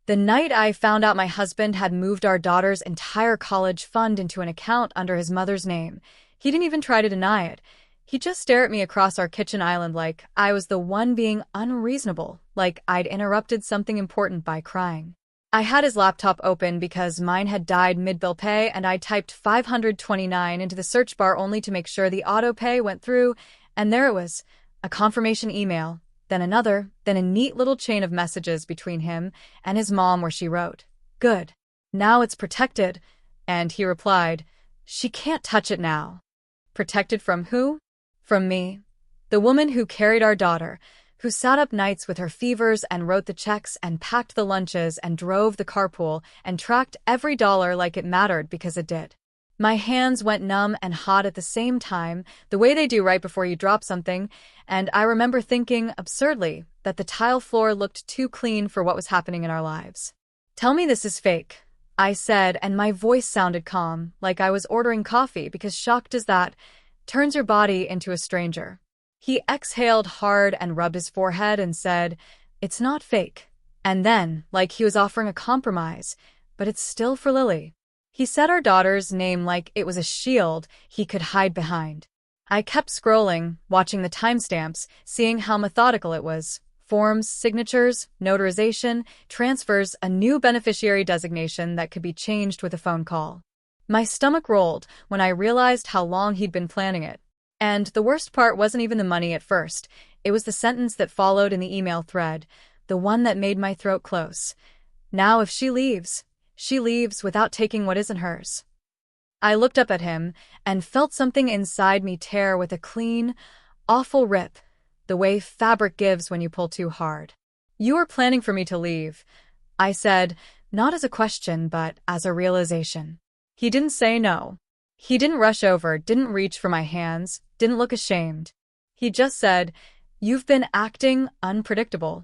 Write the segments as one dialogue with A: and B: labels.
A: The night I found out my husband had moved our daughter's entire college fund into an account under his mother's name, he didn't even try to deny it. He just stared at me across our kitchen island like I was the one being unreasonable, like I'd interrupted something important by crying. I had his laptop open because mine had died mid-bill pay, and I typed 529 into the search bar only to make sure the auto-pay went through, and there it was, a confirmation email, then another, then a neat little chain of messages between him and his mom where she wrote, "Good. Now it's protected." And he replied, "She can't touch it now." Protected from who? From me. The woman who carried our daughter, who sat up nights with her fevers and wrote the checks and packed the lunches and drove the carpool and tracked every dollar like it mattered because it did. My hands went numb and hot at the same time, the way they do right before you drop something, and I remember thinking, absurdly, that the tile floor looked too clean for what was happening in our lives. "Tell me this is fake," I said, and my voice sounded calm, like I was ordering coffee, because shocked as that turns your body into a stranger. He exhaled hard and rubbed his forehead and said, "It's not fake." And then, like he was offering a compromise, "But it's still for Lily." He said our daughter's name like it was a shield he could hide behind. I kept scrolling, watching the timestamps, seeing how methodical it was. Forms, signatures, notarization, transfers, a new beneficiary designation that could be changed with a phone call. My stomach rolled when I realized how long he'd been planning it. And the worst part wasn't even the money at first. It was the sentence that followed in the email thread, the one that made my throat close. "Now if she leaves without taking what isn't hers." I looked up at him and felt something inside me tear with a clean, awful rip, the way fabric gives when you pull too hard. "You are planning for me to leave," I said, not as a question but as a realization. He didn't say no. He didn't rush over, didn't reach for my hands, didn't look ashamed. He just said, "You've been acting unpredictable."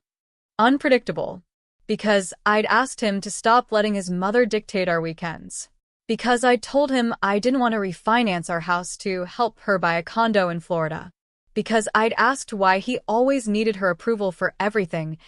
A: Unpredictable. Because I'd asked him to stop letting his mother dictate our weekends. Because I'd told him I didn't want to refinance our house to help her buy a condo in Florida. Because I'd asked why he always needed her approval for everything,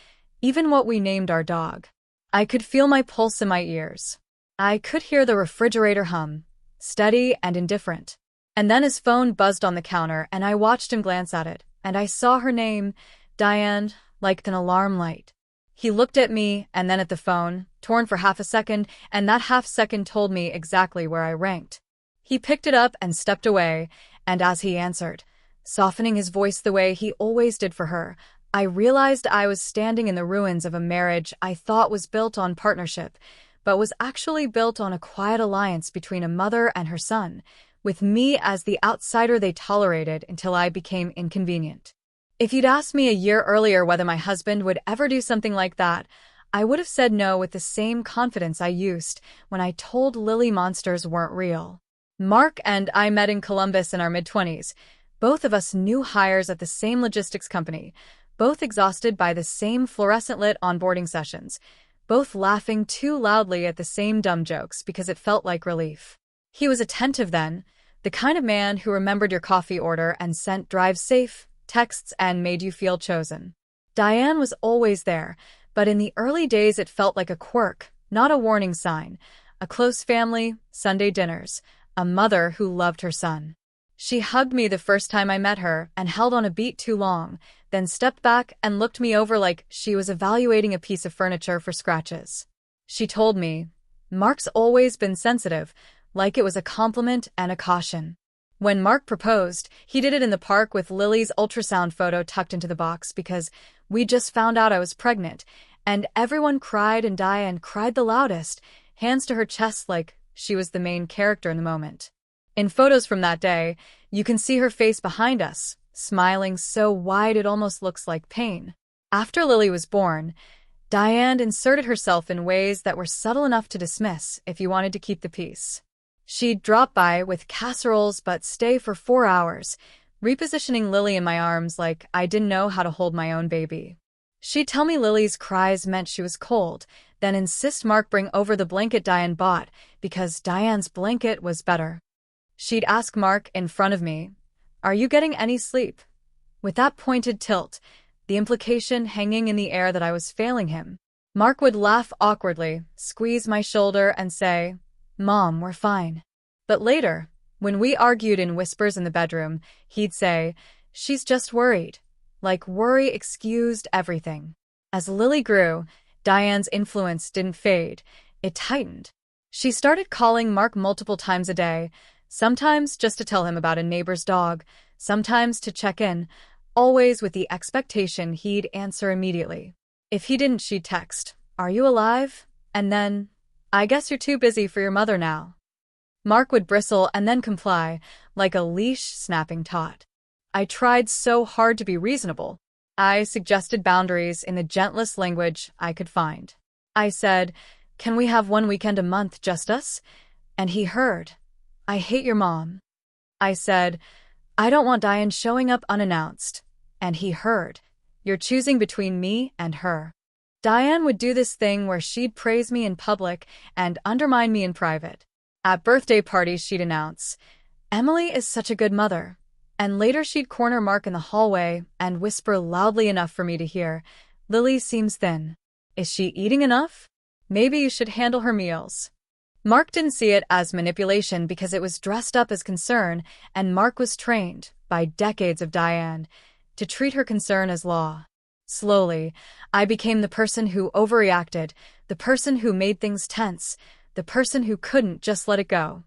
A: even what we named our dog. I could feel my pulse in my ears. I could hear the refrigerator hum, steady and indifferent. And then his phone buzzed on the counter, and I watched him glance at it, and I saw her name, Diane, like an alarm light. He looked at me and then at the phone, torn for half a second, and that half second told me exactly where I ranked. He picked it up and stepped away, and as he answered, softening his voice the way he always did for her, I realized I was standing in the ruins of a marriage I thought was built on partnership, but was actually built on a quiet alliance between a mother and her son, with me as the outsider they tolerated until I became inconvenient. If you'd asked me a year earlier whether my husband would ever do something like that, I would have said no with the same confidence I used when I told Lily monsters weren't real. Mark and I met in Columbus in our mid-20s, both of us new hires at the same logistics company, both exhausted by the same fluorescent-lit onboarding sessions, both laughing too loudly at the same dumb jokes because it felt like relief. He was attentive then, the kind of man who remembered your coffee order and sent "drive safe" texts and made you feel chosen. Diane was always there, but in the early days it felt like a quirk, not a warning sign. A close family, Sunday dinners, a mother who loved her son. She hugged me the first time I met her and held on a beat too long, then stepped back and looked me over like she was evaluating a piece of furniture for scratches. She told me, "Mark's always been sensitive," like it was a compliment and a caution. When Mark proposed, he did it in the park with Lily's ultrasound photo tucked into the box because we just found out I was pregnant, and everyone cried and Diane cried the loudest, hands to her chest like she was the main character in the moment. In photos from that day, you can see her face behind us, smiling so wide it almost looks like pain. After Lily was born, Diane inserted herself in ways that were subtle enough to dismiss if you wanted to keep the peace. She'd drop by with casseroles but stay for 4 hours, repositioning Lily in my arms like I didn't know how to hold my own baby. She'd tell me Lily's cries meant she was cold, then insist Mark bring over the blanket Diane bought because Diane's blanket was better. She'd ask Mark in front of me, "Are you getting any sleep?" With that pointed tilt, the implication hanging in the air that I was failing him. Mark would laugh awkwardly, squeeze my shoulder, and say, "Mom, we're fine." But later, when we argued in whispers in the bedroom, he'd say, "She's just worried." Like worry excused everything. As Lily grew, Diane's influence didn't fade, it tightened. She started calling Mark multiple times a day, sometimes just to tell him about a neighbor's dog, sometimes to check in, always with the expectation he'd answer immediately. If he didn't, she'd text, "Are you alive?" And then, "I guess you're too busy for your mother now." Mark would bristle and then comply, like a leash-snapping tot. I tried so hard to be reasonable. I suggested boundaries in the gentlest language I could find. I said, "Can we have one weekend a month, just us?" And he heard, "I hate your mom." I said, "I don't want Diane showing up unannounced." And he heard, "You're choosing between me and her." Diane would do this thing where she'd praise me in public and undermine me in private. At birthday parties, she'd announce, "Emily is such a good mother." And later she'd corner Mark in the hallway and whisper loudly enough for me to hear, "Lily seems thin. Is she eating enough? Maybe you should handle her meals." Mark didn't see it as manipulation because it was dressed up as concern, and Mark was trained, by decades of Diane, to treat her concern as law. Slowly, I became the person who overreacted, the person who made things tense, the person who couldn't just let it go.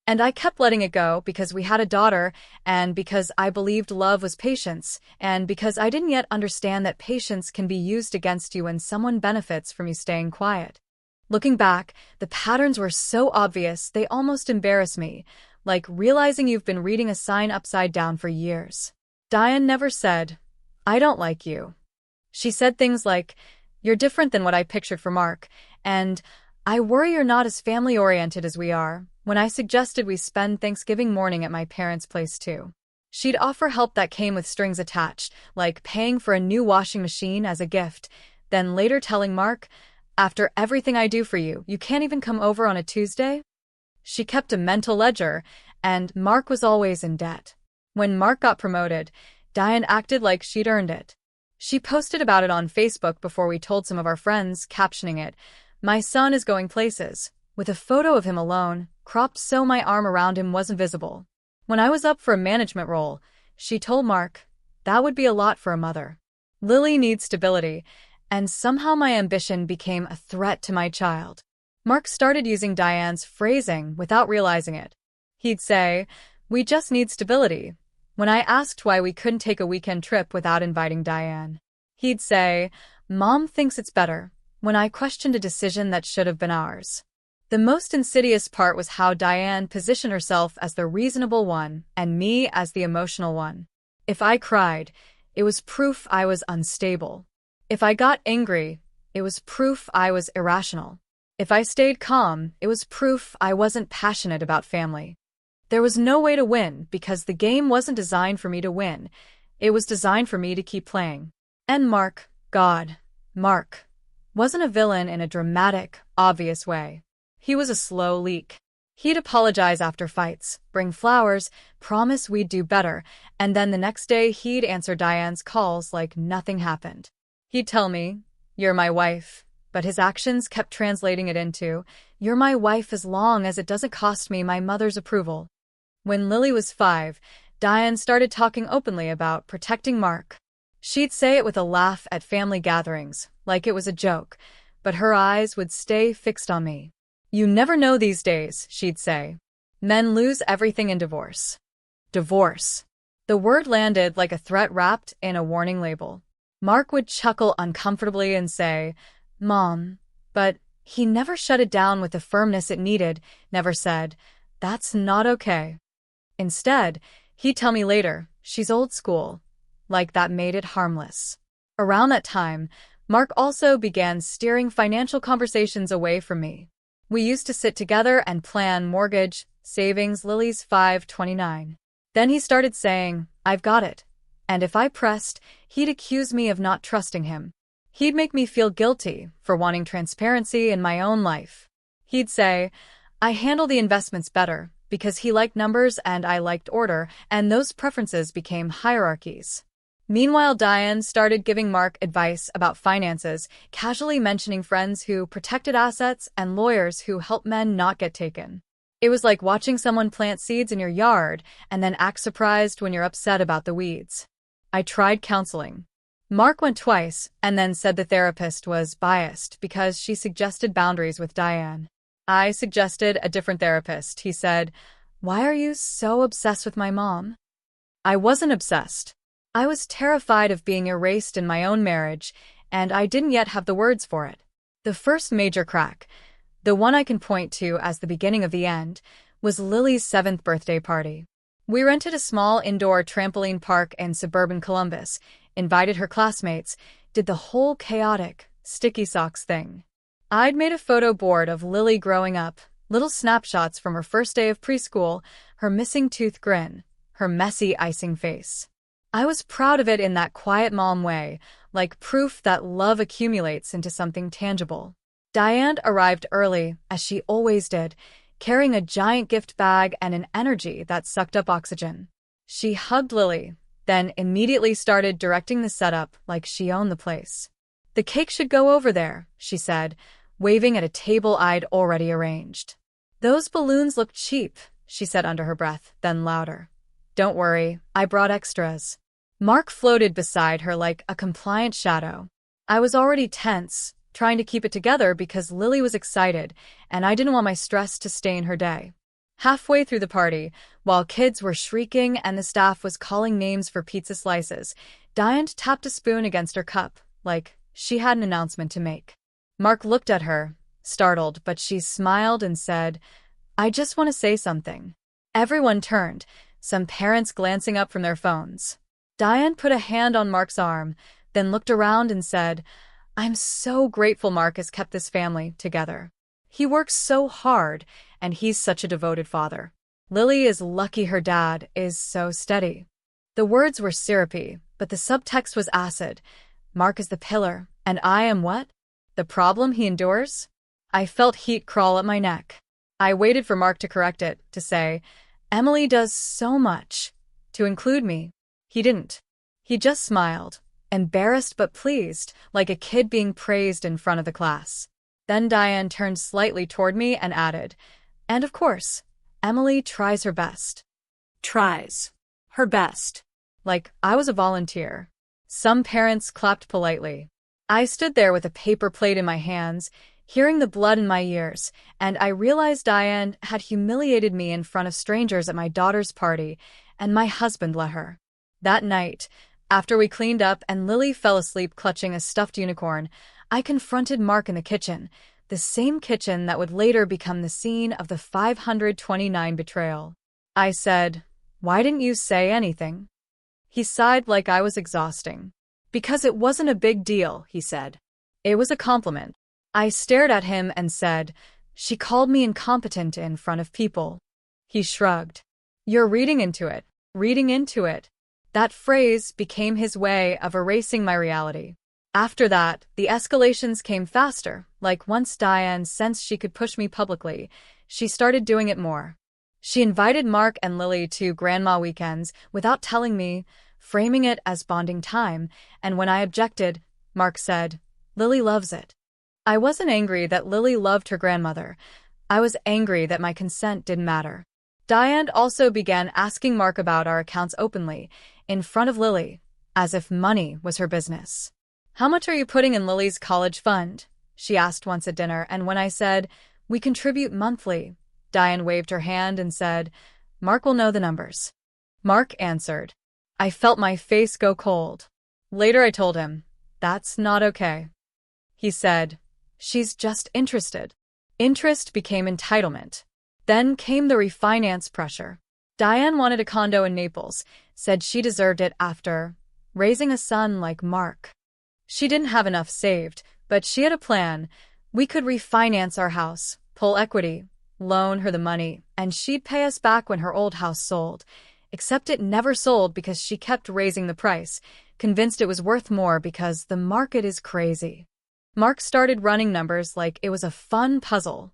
A: And I kept letting it go because we had a daughter, and because I believed love was patience, and because I didn't yet understand that patience can be used against you when someone benefits from you staying quiet. Looking back, the patterns were so obvious they almost embarrass me, like realizing you've been reading a sign upside down for years. Diane never said, "I don't like you." She said things like, "You're different than what I pictured for Mark," and "I worry you're not as family-oriented as we are," when I suggested we spend Thanksgiving morning at my parents' place too. She'd offer help that came with strings attached, like paying for a new washing machine as a gift, then later telling Mark, "After everything I do for you, you can't even come over on a Tuesday?" She kept a mental ledger, and Mark was always in debt. When Mark got promoted, Diane acted like she'd earned it. She posted about it on Facebook before we told some of our friends, captioning it, "My son is going places," with a photo of him alone, cropped so my arm around him wasn't visible. When I was up for a management role, she told Mark, "That would be a lot for a mother. Lily needs stability," and somehow my ambition became a threat to my child. Mark started using Diane's phrasing without realizing it. He'd say, "We just need stability," when I asked why we couldn't take a weekend trip without inviting Diane. He'd say, "Mom thinks it's better," when I questioned a decision that should have been ours. The most insidious part was how Diane positioned herself as the reasonable one and me as the emotional one. If I cried, it was proof I was unstable. If I got angry, it was proof I was irrational. If I stayed calm, it was proof I wasn't passionate about family. There was no way to win because the game wasn't designed for me to win. It was designed for me to keep playing. And Mark, God, Mark, wasn't a villain in a dramatic, obvious way. He was a slow leak. He'd apologize after fights, bring flowers, promise we'd do better, and then the next day he'd answer Diane's calls like nothing happened. He'd tell me, "You're my wife," but his actions kept translating it into, "You're my wife as long as it doesn't cost me my mother's approval." When Lily was 5, Diane started talking openly about protecting Mark. She'd say it with a laugh at family gatherings, like it was a joke, but her eyes would stay fixed on me. "You never know these days," she'd say. "Men lose everything in divorce." Divorce. The word landed like a threat wrapped in a warning label. Mark would chuckle uncomfortably and say, "Mom," but he never shut it down with the firmness it needed, never said, "That's not okay." Instead, he'd tell me later, "She's old school," like that made it harmless. Around that time, Mark also began steering financial conversations away from me. We used to sit together and plan mortgage, savings, Lily's 529. Then he started saying, "I've got it." And if I pressed, he'd accuse me of not trusting him. He'd make me feel guilty for wanting transparency in my own life. He'd say, "I handle the investments better," because he liked numbers and I liked order, and those preferences became hierarchies. Meanwhile, Diane started giving Mark advice about finances, casually mentioning friends who protected assets and lawyers who help men not get taken. It was like watching someone plant seeds in your yard and then act surprised when you're upset about the weeds. I tried counseling. Mark went twice and then said the therapist was biased because she suggested boundaries with Diane. I suggested a different therapist. He said, "Why are you so obsessed with my mom?" I wasn't obsessed. I was terrified of being erased in my own marriage, and I didn't yet have the words for it. The first major crack, the one I can point to as the beginning of the end, was Lily's 7th birthday party. We rented a small indoor trampoline park in suburban Columbus, invited her classmates, did the whole chaotic, sticky socks thing. I'd made a photo board of Lily growing up, little snapshots from her first day of preschool, her missing tooth grin, her messy icing face. I was proud of it in that quiet mom way, like proof that love accumulates into something tangible. Diane arrived early, as she always did, carrying a giant gift bag and an energy that sucked up oxygen. She hugged Lily, then immediately started directing the setup like she owned the place. "The cake should go over there," she said, waving at a table I'd already arranged. "Those balloons look cheap," she said under her breath, then louder. "Don't worry, I brought extras." Mark floated beside her like a compliant shadow. I was already tense, trying to keep it together because Lily was excited, and I didn't want my stress to stain her day. Halfway through the party, while kids were shrieking and the staff was calling names for pizza slices, Diane tapped a spoon against her cup, like she had an announcement to make. Mark looked at her, startled, but she smiled and said, "I just want to say something." Everyone turned, some parents glancing up from their phones. Diane put a hand on Mark's arm, then looked around and said, "I'm so grateful Mark has kept this family together. He works so hard, and he's such a devoted father. Lily is lucky her dad is so steady." The words were syrupy, but the subtext was acid. Mark is the pillar, and I am what? The problem he endures? I felt heat crawl up my neck. I waited for Mark to correct it, to say, "Emily does so much," to include me. He didn't. He just smiled, embarrassed but pleased, like a kid being praised in front of the class. Then Diane turned slightly toward me and added, "And of course, Emily tries her best." Tries. Her best. Like I was a volunteer. Some parents clapped politely. I stood there with a paper plate in my hands, hearing the blood in my ears, and I realized Diane had humiliated me in front of strangers at my daughter's party, and my husband let her. That night, after we cleaned up and Lily fell asleep clutching a stuffed unicorn, I confronted Mark in the kitchen, the same kitchen that would later become the scene of the 529 betrayal. I said, "Why didn't you say anything?" He sighed like I was exhausting. "Because it wasn't a big deal," he said. "It was a compliment." I stared at him and said, "She called me incompetent in front of people." He shrugged. "You're reading into it. Reading into it." That phrase became his way of erasing my reality. After that, the escalations came faster, like once Diane sensed she could push me publicly, she started doing it more. She invited Mark and Lily to grandma weekends without telling me, framing it as bonding time, and when I objected, Mark said, "Lily loves it." I wasn't angry that Lily loved her grandmother. I was angry that my consent didn't matter. Diane also began asking Mark about our accounts openly, in front of Lily, as if money was her business. "How much are you putting in Lily's college fund?" she asked once at dinner, and when I said, "We contribute monthly," Diane waved her hand and said, "Mark will know the numbers." Mark answered. I felt my face go cold. Later I told him, "That's not okay." He said, "She's just interested." Interest became entitlement. Then came the refinance pressure. Diane wanted a condo in Naples, said she deserved it after raising a son like Mark. She didn't have enough saved, but she had a plan. We could refinance our house, pull equity, loan her the money, and she'd pay us back when her old house sold. Except it never sold because she kept raising the price, convinced it was worth more because the market is crazy. Mark started running numbers like it was a fun puzzle.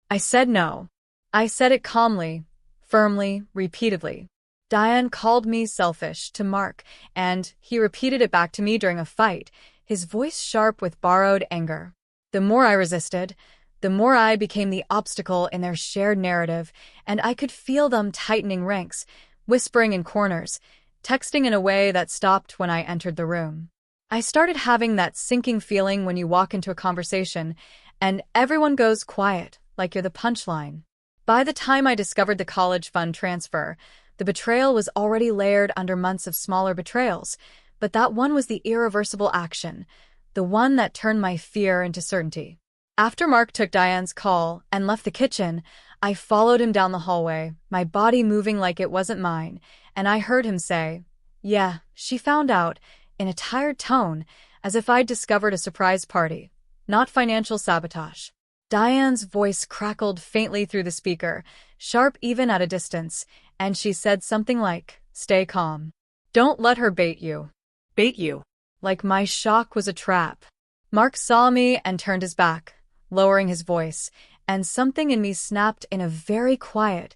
A: I said no. I said it calmly, firmly, repeatedly. Diane called me selfish to Mark, and he repeated it back to me during a fight, his voice sharp with borrowed anger. The more I resisted, the more I became the obstacle in their shared narrative, and I could feel them tightening ranks, whispering in corners, texting in a way that stopped when I entered the room. I started having that sinking feeling when you walk into a conversation, and everyone goes quiet, like you're the punchline. By the time I discovered the college fund transfer, the betrayal was already layered under months of smaller betrayals, but that one was the irreversible action, the one that turned my fear into certainty. After Mark took Diane's call and left the kitchen, I followed him down the hallway, my body moving like it wasn't mine, and I heard him say, "Yeah, she found out," in a tired tone, as if I'd discovered a surprise party, not financial sabotage. Diane's voice crackled faintly through the speaker, sharp even at a distance, and she said something like, "Stay calm. Don't let her bait you." Bait you? Like my shock was a trap. Mark saw me and turned his back, lowering his voice, and something in me snapped in a very quiet,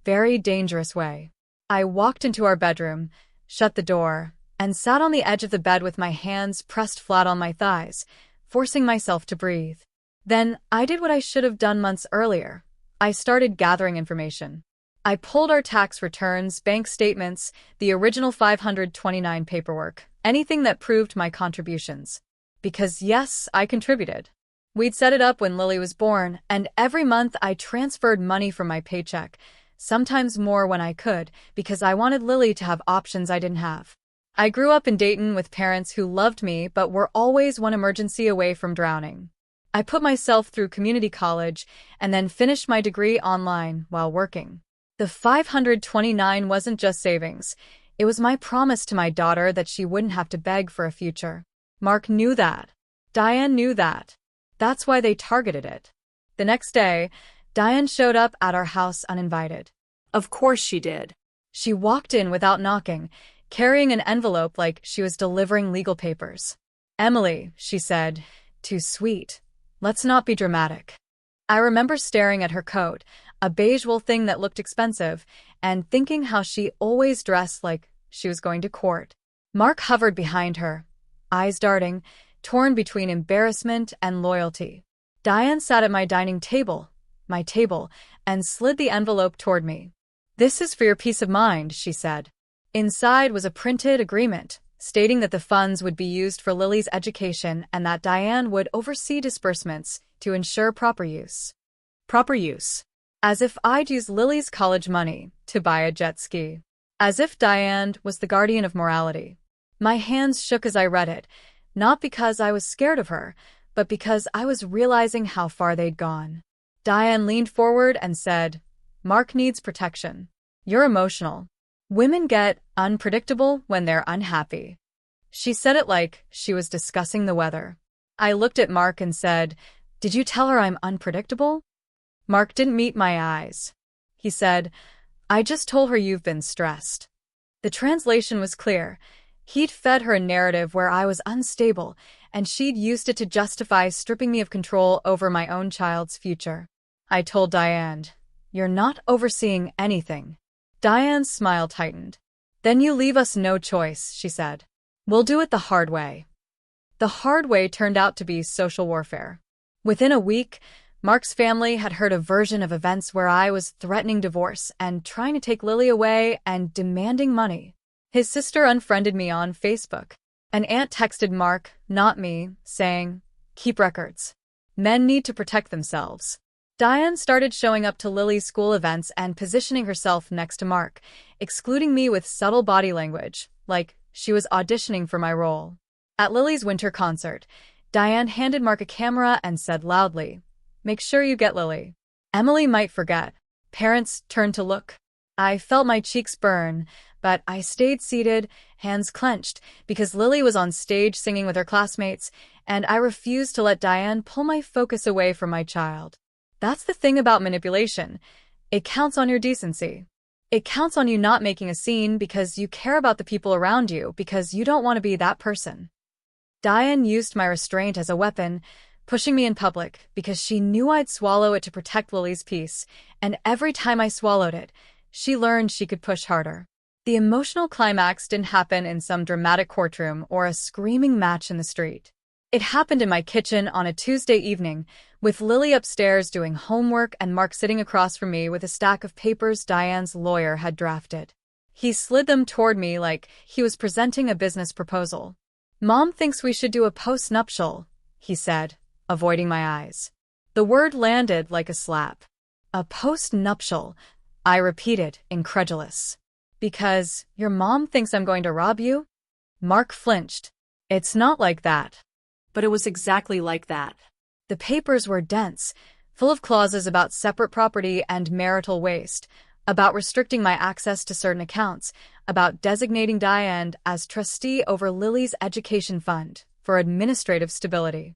A: very dangerous way. I walked into our bedroom, shut the door, and sat on the edge of the bed with my hands pressed flat on my thighs, forcing myself to breathe. Then I did what I should have done months earlier. I started gathering information. I pulled our tax returns, bank statements, the original 529 paperwork, anything that proved my contributions. Because yes, I contributed. We'd set it up when Lily was born, and every month I transferred money from my paycheck, sometimes more when I could, because I wanted Lily to have options I didn't have. I grew up in Dayton with parents who loved me but were always one emergency away from drowning. I put myself through community college and then finished my degree online while working. The 529 wasn't just savings. It was my promise to my daughter that she wouldn't have to beg for a future. Mark knew that. Diane knew that. That's why they targeted it. The next day, Diane showed up at our house uninvited. Of course she did. She walked in without knocking, carrying an envelope like she was delivering legal papers. "Emily," she said, "too sweet. Let's not be dramatic." I remember staring at her coat, a beige wool thing that looked expensive, and thinking how she always dressed like she was going to court. Mark hovered behind her, eyes darting, torn between embarrassment and loyalty. Diane sat at my dining table, and slid the envelope toward me. "This is for your peace of mind," she said. Inside was a printed agreement, stating that the funds would be used for Lily's education and that Diane would oversee disbursements to ensure proper use. Proper use. As if I'd use Lily's college money to buy a jet ski. As if Diane was the guardian of morality. My hands shook as I read it, not because I was scared of her, but because I was realizing how far they'd gone. Diane leaned forward and said, "Mark needs protection. You're emotional. Women get unpredictable when they're unhappy." She said it like she was discussing the weather. I looked at Mark and said, "Did you tell her I'm unpredictable?" Mark didn't meet my eyes. He said, "I just told her you've been stressed." The translation was clear. He'd fed her a narrative where I was unstable, and she'd used it to justify stripping me of control over my own child's future. I told Diane, "You're not overseeing anything." Diane's smile tightened. "Then you leave us no choice," she said. "We'll do it the hard way." The hard way turned out to be social warfare. Within a week, Mark's family had heard a version of events where I was threatening divorce and trying to take Lily away and demanding money. His sister unfriended me on Facebook. An aunt texted Mark, not me, saying, "Keep records. Men need to protect themselves." Diane started showing up to Lily's school events and positioning herself next to Mark, excluding me with subtle body language, like she was auditioning for my role. At Lily's winter concert, Diane handed Mark a camera and said loudly, "Make sure you get Lily. Emily might forget." Parents turned to look. I felt my cheeks burn, but I stayed seated, hands clenched, because Lily was on stage singing with her classmates, and I refused to let Diane pull my focus away from my child. That's the thing about manipulation. It counts on your decency. It counts on you not making a scene because you care about the people around you, because you don't want to be that person. Diane used my restraint as a weapon, pushing me in public because she knew I'd swallow it to protect Lily's peace, and every time I swallowed it, she learned she could push harder. The emotional climax didn't happen in some dramatic courtroom or a screaming match in the street. It happened in my kitchen on a Tuesday evening, with Lily upstairs doing homework and Mark sitting across from me with a stack of papers Diane's lawyer had drafted. He slid them toward me like he was presenting a business proposal. "Mom thinks we should do a post-nuptial," he said, avoiding my eyes. The word landed like a slap. "A post-nuptial," I repeated, incredulous. "Because your mom thinks I'm going to rob you?" Mark flinched. "It's not like that."
B: But it was exactly like that.
A: The papers were dense, full of clauses about separate property and marital waste, about restricting my access to certain accounts, about designating Diane as trustee over Lily's education fund for administrative stability.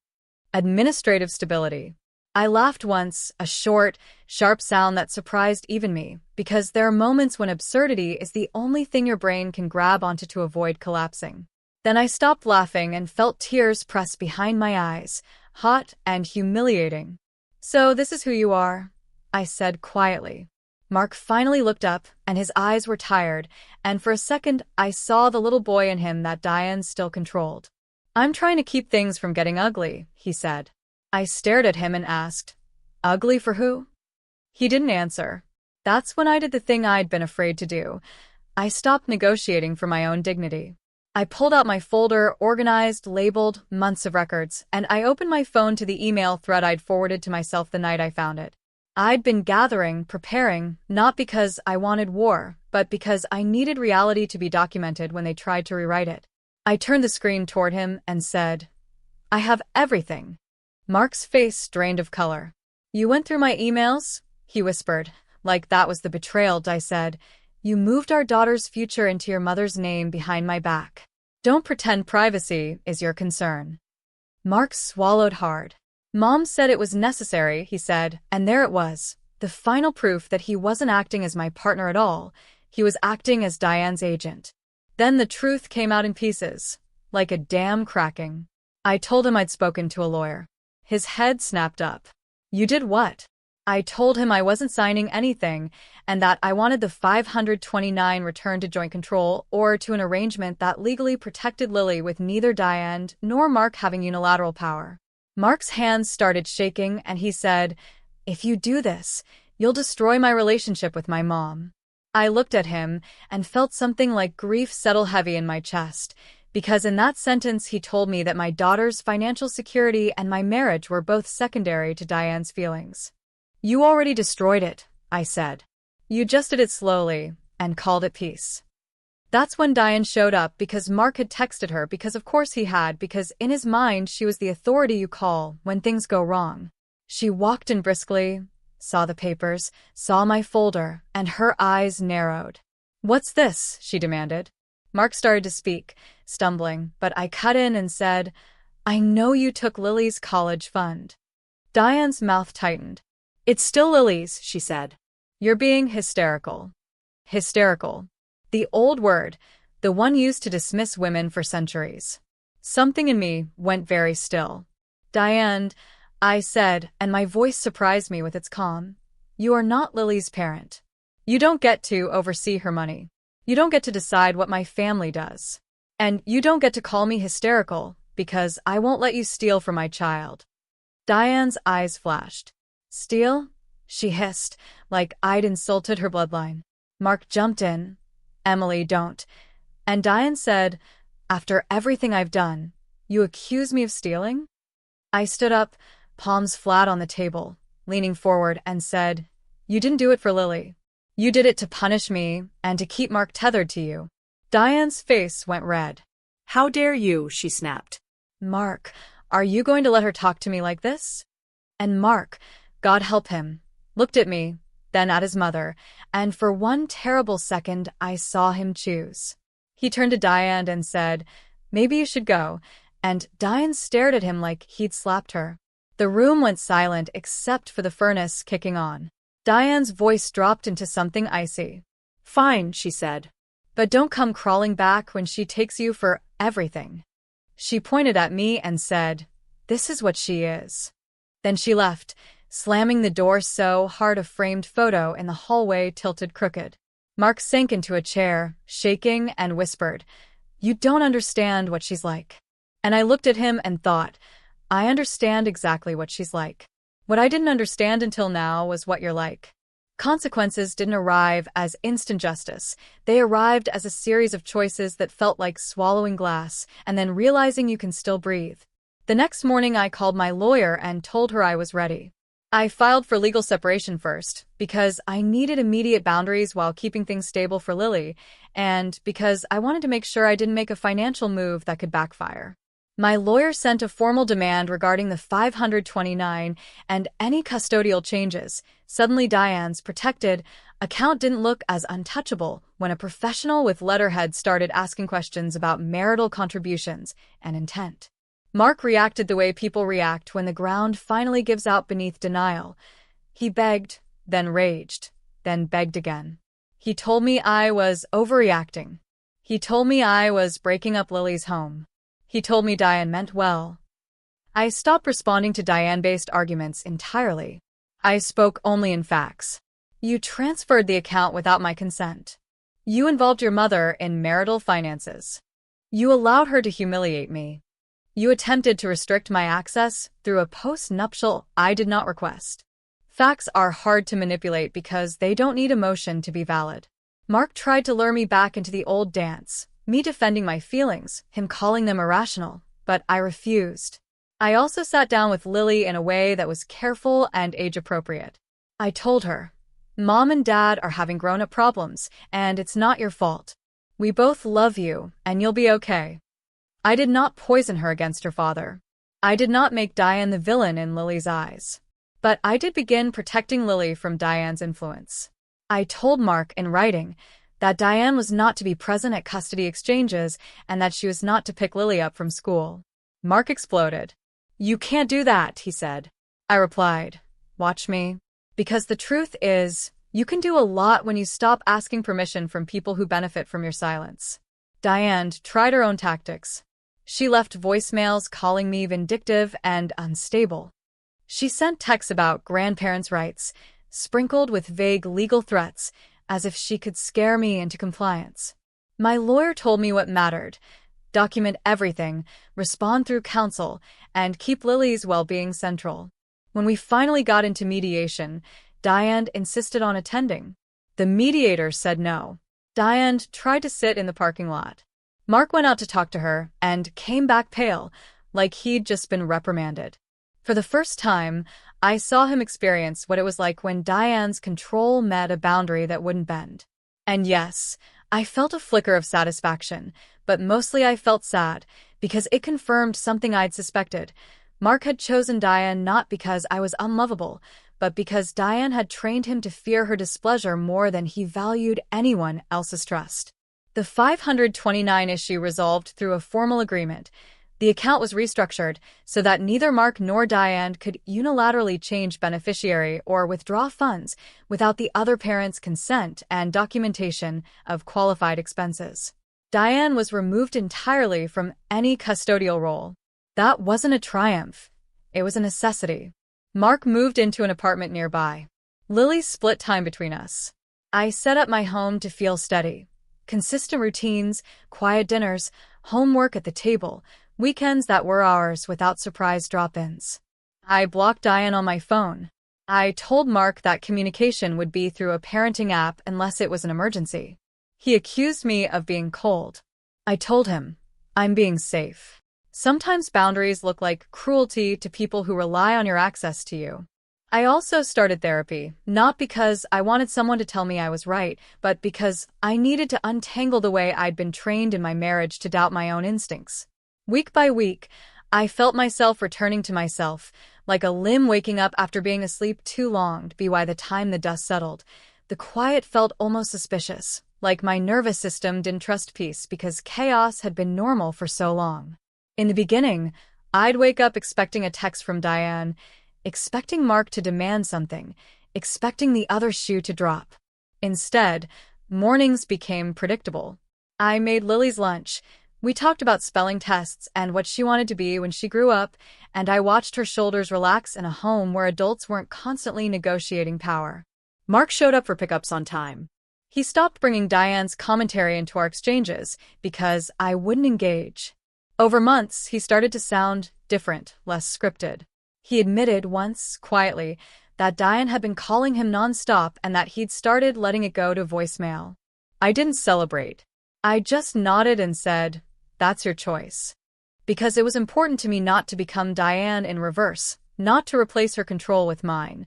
A: Administrative stability. I laughed once, a short, sharp sound that surprised even me, because there are moments when absurdity is the only thing your brain can grab onto to avoid collapsing. Then I stopped laughing and felt tears press behind my eyes, hot and humiliating. "So this is who you are," I said quietly. Mark finally looked up, and his eyes were tired, and for a second I saw the little boy in him that Diane still controlled. "I'm trying to keep things from getting ugly," he said. I stared at him and asked, "Ugly for who?" He didn't answer. That's when I did the thing I'd been afraid to do. I stopped negotiating for my own dignity. I pulled out my folder, organized, labeled, months of records, and I opened my phone to the email thread I'd forwarded to myself the night I found it. I'd been gathering, preparing, not because I wanted war, but because I needed reality to be documented when they tried to rewrite it. I turned the screen toward him and said, "I have everything." Mark's face drained of color. "You went through my emails?" he whispered, like that was the betrayal. I said, "You moved our daughter's future into your mother's name behind my back. Don't pretend privacy is your concern." Mark swallowed hard. "Mom said it was necessary," he said, and there it was, the final proof that he wasn't acting as my partner at all. He was acting as Diane's agent. Then the truth came out in pieces, like a dam cracking. I told him I'd spoken to a lawyer. His head snapped up. "You did what?" I told him I wasn't signing anything, and that I wanted the 529 returned to joint control or to an arrangement that legally protected Lily with neither Diane nor Mark having unilateral power. Mark's hands started shaking, and he said, "If you do this, you'll destroy my relationship with my mom." I looked at him and felt something like grief settle heavy in my chest, because in that sentence he told me that my daughter's financial security and my marriage were both secondary to Diane's feelings. "You already destroyed it," I said. "You just did it slowly and called it peace." That's when Diane showed up, because Mark had texted her, because of course he had, because in his mind she was the authority you call when things go wrong. She walked in briskly, saw the papers, saw my folder, and her eyes narrowed. "What's this?" she demanded. Mark started to speak, stumbling, but I cut in and said, "I know you took Lily's college fund." Diane's mouth tightened. "It's still Lily's," she said. "You're being hysterical." Hysterical. The old word, the one used to dismiss women for centuries. Something in me went very still. "Diane," I said, and my voice surprised me with its calm, "you are not Lily's parent. You don't get to oversee her money. You don't get to decide what my family does. And you don't get to call me hysterical, because I won't let you steal from my child." Diane's eyes flashed. "Steal?" she hissed, like I'd insulted her bloodline. Mark jumped in. "Emily, don't." And Diane said, "After everything I've done, you accuse me of stealing?" I stood up, palms flat on the table, leaning forward, and said, "You didn't do it for Lily. You did it to punish me and to keep Mark tethered to you." Diane's face went red.
B: "How dare you?" she snapped.
A: "Mark, are you going to let her talk to me like this?" And Mark, God help him, looked at me, then at his mother, and for one terrible second I saw him choose. He turned to Diane and said, "Maybe you should go," and Diane stared at him like he'd slapped her. The room went silent except for the furnace kicking on. Diane's voice dropped into something icy. "Fine," she said. "But don't come crawling back when she takes you for everything." She pointed at me and said, "This is what she is." Then she left, slamming the door so hard a framed photo in the hallway tilted crooked. Mark sank into a chair, shaking, and whispered, "You don't understand what she's like." And I looked at him and thought, I understand exactly what she's like. What I didn't understand until now was what you're like. Consequences didn't arrive as instant justice. They arrived as a series of choices that felt like swallowing glass and then realizing you can still breathe. The next morning, I called my lawyer and told her I was ready. I filed for legal separation first, because I needed immediate boundaries while keeping things stable for Lily, and because I wanted to make sure I didn't make a financial move that could backfire. My lawyer sent a formal demand regarding the 529 and any custodial changes. Suddenly, Diane's protected account didn't look as untouchable when a professional with letterhead started asking questions about marital contributions and intent. Mark reacted the way people react when the ground finally gives out beneath denial. He begged, then raged, then begged again. He told me I was overreacting. He told me I was breaking up Lily's home. He told me Diane meant well. I stopped responding to Diane-based arguments entirely. I spoke only in facts. You transferred the account without my consent. You involved your mother in marital finances. You allowed her to humiliate me. You attempted to restrict my access through a post-nuptial I did not request. Facts are hard to manipulate because they don't need emotion to be valid. Mark tried to lure me back into the old dance, me defending my feelings, him calling them irrational, but I refused. I also sat down with Lily in a way that was careful and age-appropriate. I told her, Mom and Dad are having grown-up problems, and it's not your fault. We both love you, and you'll be okay. I did not poison her against her father. I did not make Diane the villain in Lily's eyes. But I did begin protecting Lily from Diane's influence. I told Mark in writing that Diane was not to be present at custody exchanges and that she was not to pick Lily up from school. Mark exploded. You can't do that, he said. I replied, watch me. Because the truth is, you can do a lot when you stop asking permission from people who benefit from your silence. Diane tried her own tactics. She left voicemails calling me vindictive and unstable. She sent texts about grandparents' rights, sprinkled with vague legal threats, as if she could scare me into compliance. My lawyer told me what mattered: document everything, respond through counsel, and keep Lily's well-being central. When we finally got into mediation, Diane insisted on attending. The mediator said no. Diane tried to sit in the parking lot. Mark went out to talk to her and came back pale, like he'd just been reprimanded. For the first time, I saw him experience what it was like when Diane's control met a boundary that wouldn't bend. And yes, I felt a flicker of satisfaction, but mostly I felt sad, because it confirmed something I'd suspected. Mark had chosen Diane not because I was unlovable, but because Diane had trained him to fear her displeasure more than he valued anyone else's trust. The 529 issue resolved through a formal agreement. The account was restructured so that neither Mark nor Diane could unilaterally change beneficiary or withdraw funds without the other parent's consent and documentation of qualified expenses. Diane was removed entirely from any custodial role. That wasn't a triumph. It was a necessity. Mark moved into an apartment nearby. Lily split time between us. I set up my home to feel steady. Consistent routines, quiet dinners, homework at the table, weekends that were ours without surprise drop-ins. I blocked Diane on my phone. I told Mark that communication would be through a parenting app unless it was an emergency. He accused me of being cold. I told him, I'm being safe. Sometimes boundaries look like cruelty to people who rely on your access to you. I also started therapy, not because I wanted someone to tell me I was right, but because I needed to untangle the way I'd been trained in my marriage to doubt my own instincts. Week by week, I felt myself returning to myself, like a limb waking up after being asleep too long. By the time the dust settled, the quiet felt almost suspicious, like my nervous system didn't trust peace because chaos had been normal for so long. In the beginning, I'd wake up expecting a text from Diane, expecting Mark to demand something, expecting the other shoe to drop. Instead, mornings became predictable. I made Lily's lunch. We talked about spelling tests and what she wanted to be when she grew up, and I watched her shoulders relax in a home where adults weren't constantly negotiating power. Mark showed up for pickups on time. He stopped bringing Diane's commentary into our exchanges because I wouldn't engage. Over months, he started to sound different, less scripted. He admitted once, quietly, that Diane had been calling him nonstop and that he'd started letting it go to voicemail. I didn't celebrate. I just nodded and said, "That's your choice." Because it was important to me not to become Diane in reverse, not to replace her control with mine.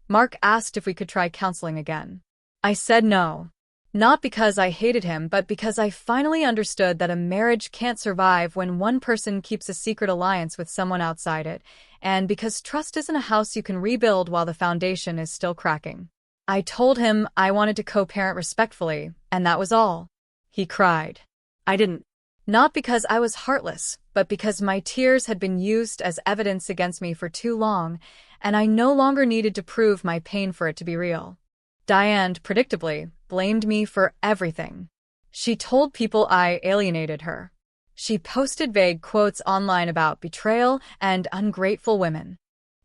A: Mark asked if we could try counseling again. I said no. Not because I hated him, but because I finally understood that a marriage can't survive when one person keeps a secret alliance with someone outside it, and because trust isn't a house you can rebuild while the foundation is still cracking. I told him I wanted to co-parent respectfully, and that was all. He cried. I didn't. Not because I was heartless, but because my tears had been used as evidence against me for too long, and I no longer needed to prove my pain for it to be real. Diane, predictably, blamed me for everything. She told people I alienated her. She posted vague quotes online about betrayal and ungrateful women.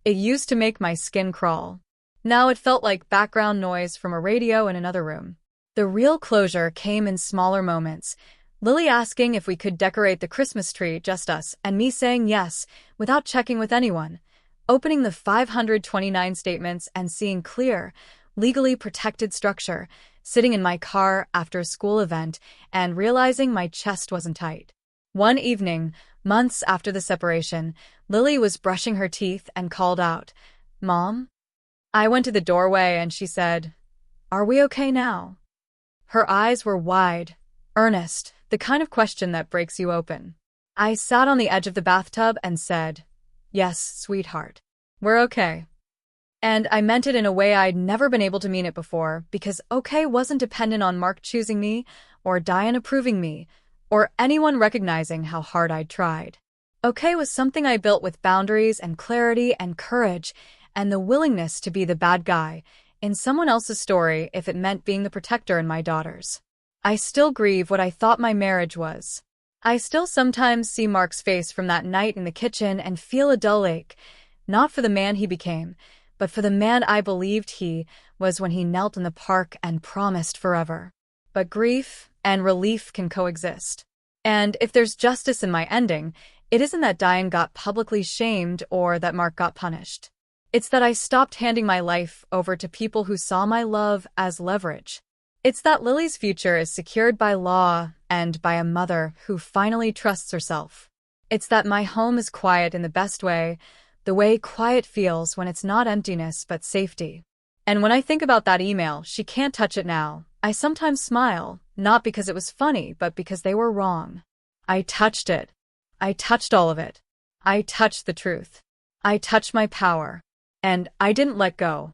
A: It used to make my skin crawl. Now it felt like background noise from a radio in another room. The real closure came in smaller moments. Lily asking if we could decorate the Christmas tree, just us, and me saying yes, without checking with anyone. Opening the 529 statements and seeing clear, legally protected structure, sitting in my car after a school event and realizing my chest wasn't tight. One evening, months after the separation, Lily was brushing her teeth and called out, "Mom?" I went to the doorway and she said, "Are we okay now?" Her eyes were wide, earnest, the kind of question that breaks you open. I sat on the edge of the bathtub and said, "Yes, sweetheart. We're okay." And I meant it in a way I'd never been able to mean it before, because okay wasn't dependent on Mark choosing me, or Diane approving me, or anyone recognizing how hard I'd tried. Okay was something I built with boundaries and clarity and courage, and the willingness to be the bad guy in someone else's story if it meant being the protector in my daughter's. I still grieve what I thought my marriage was. I still sometimes see Mark's face from that night in the kitchen and feel a dull ache, not for the man he became, but for the man I believed he was when he knelt in the park and promised forever. But grief and relief can coexist. And if there's justice in my ending, it isn't that Diane got publicly shamed or that Mark got punished. It's that I stopped handing my life over to people who saw my love as leverage. It's that Lily's future is secured by law and by a mother who finally trusts herself. It's that my home is quiet in the best way, the way quiet feels when it's not emptiness but safety. And when I think about that email, "She can't touch it now," I sometimes smile, not because it was funny, but because they were wrong. I touched it. I touched all of it. I touched the truth. I touched my power. And I didn't let go.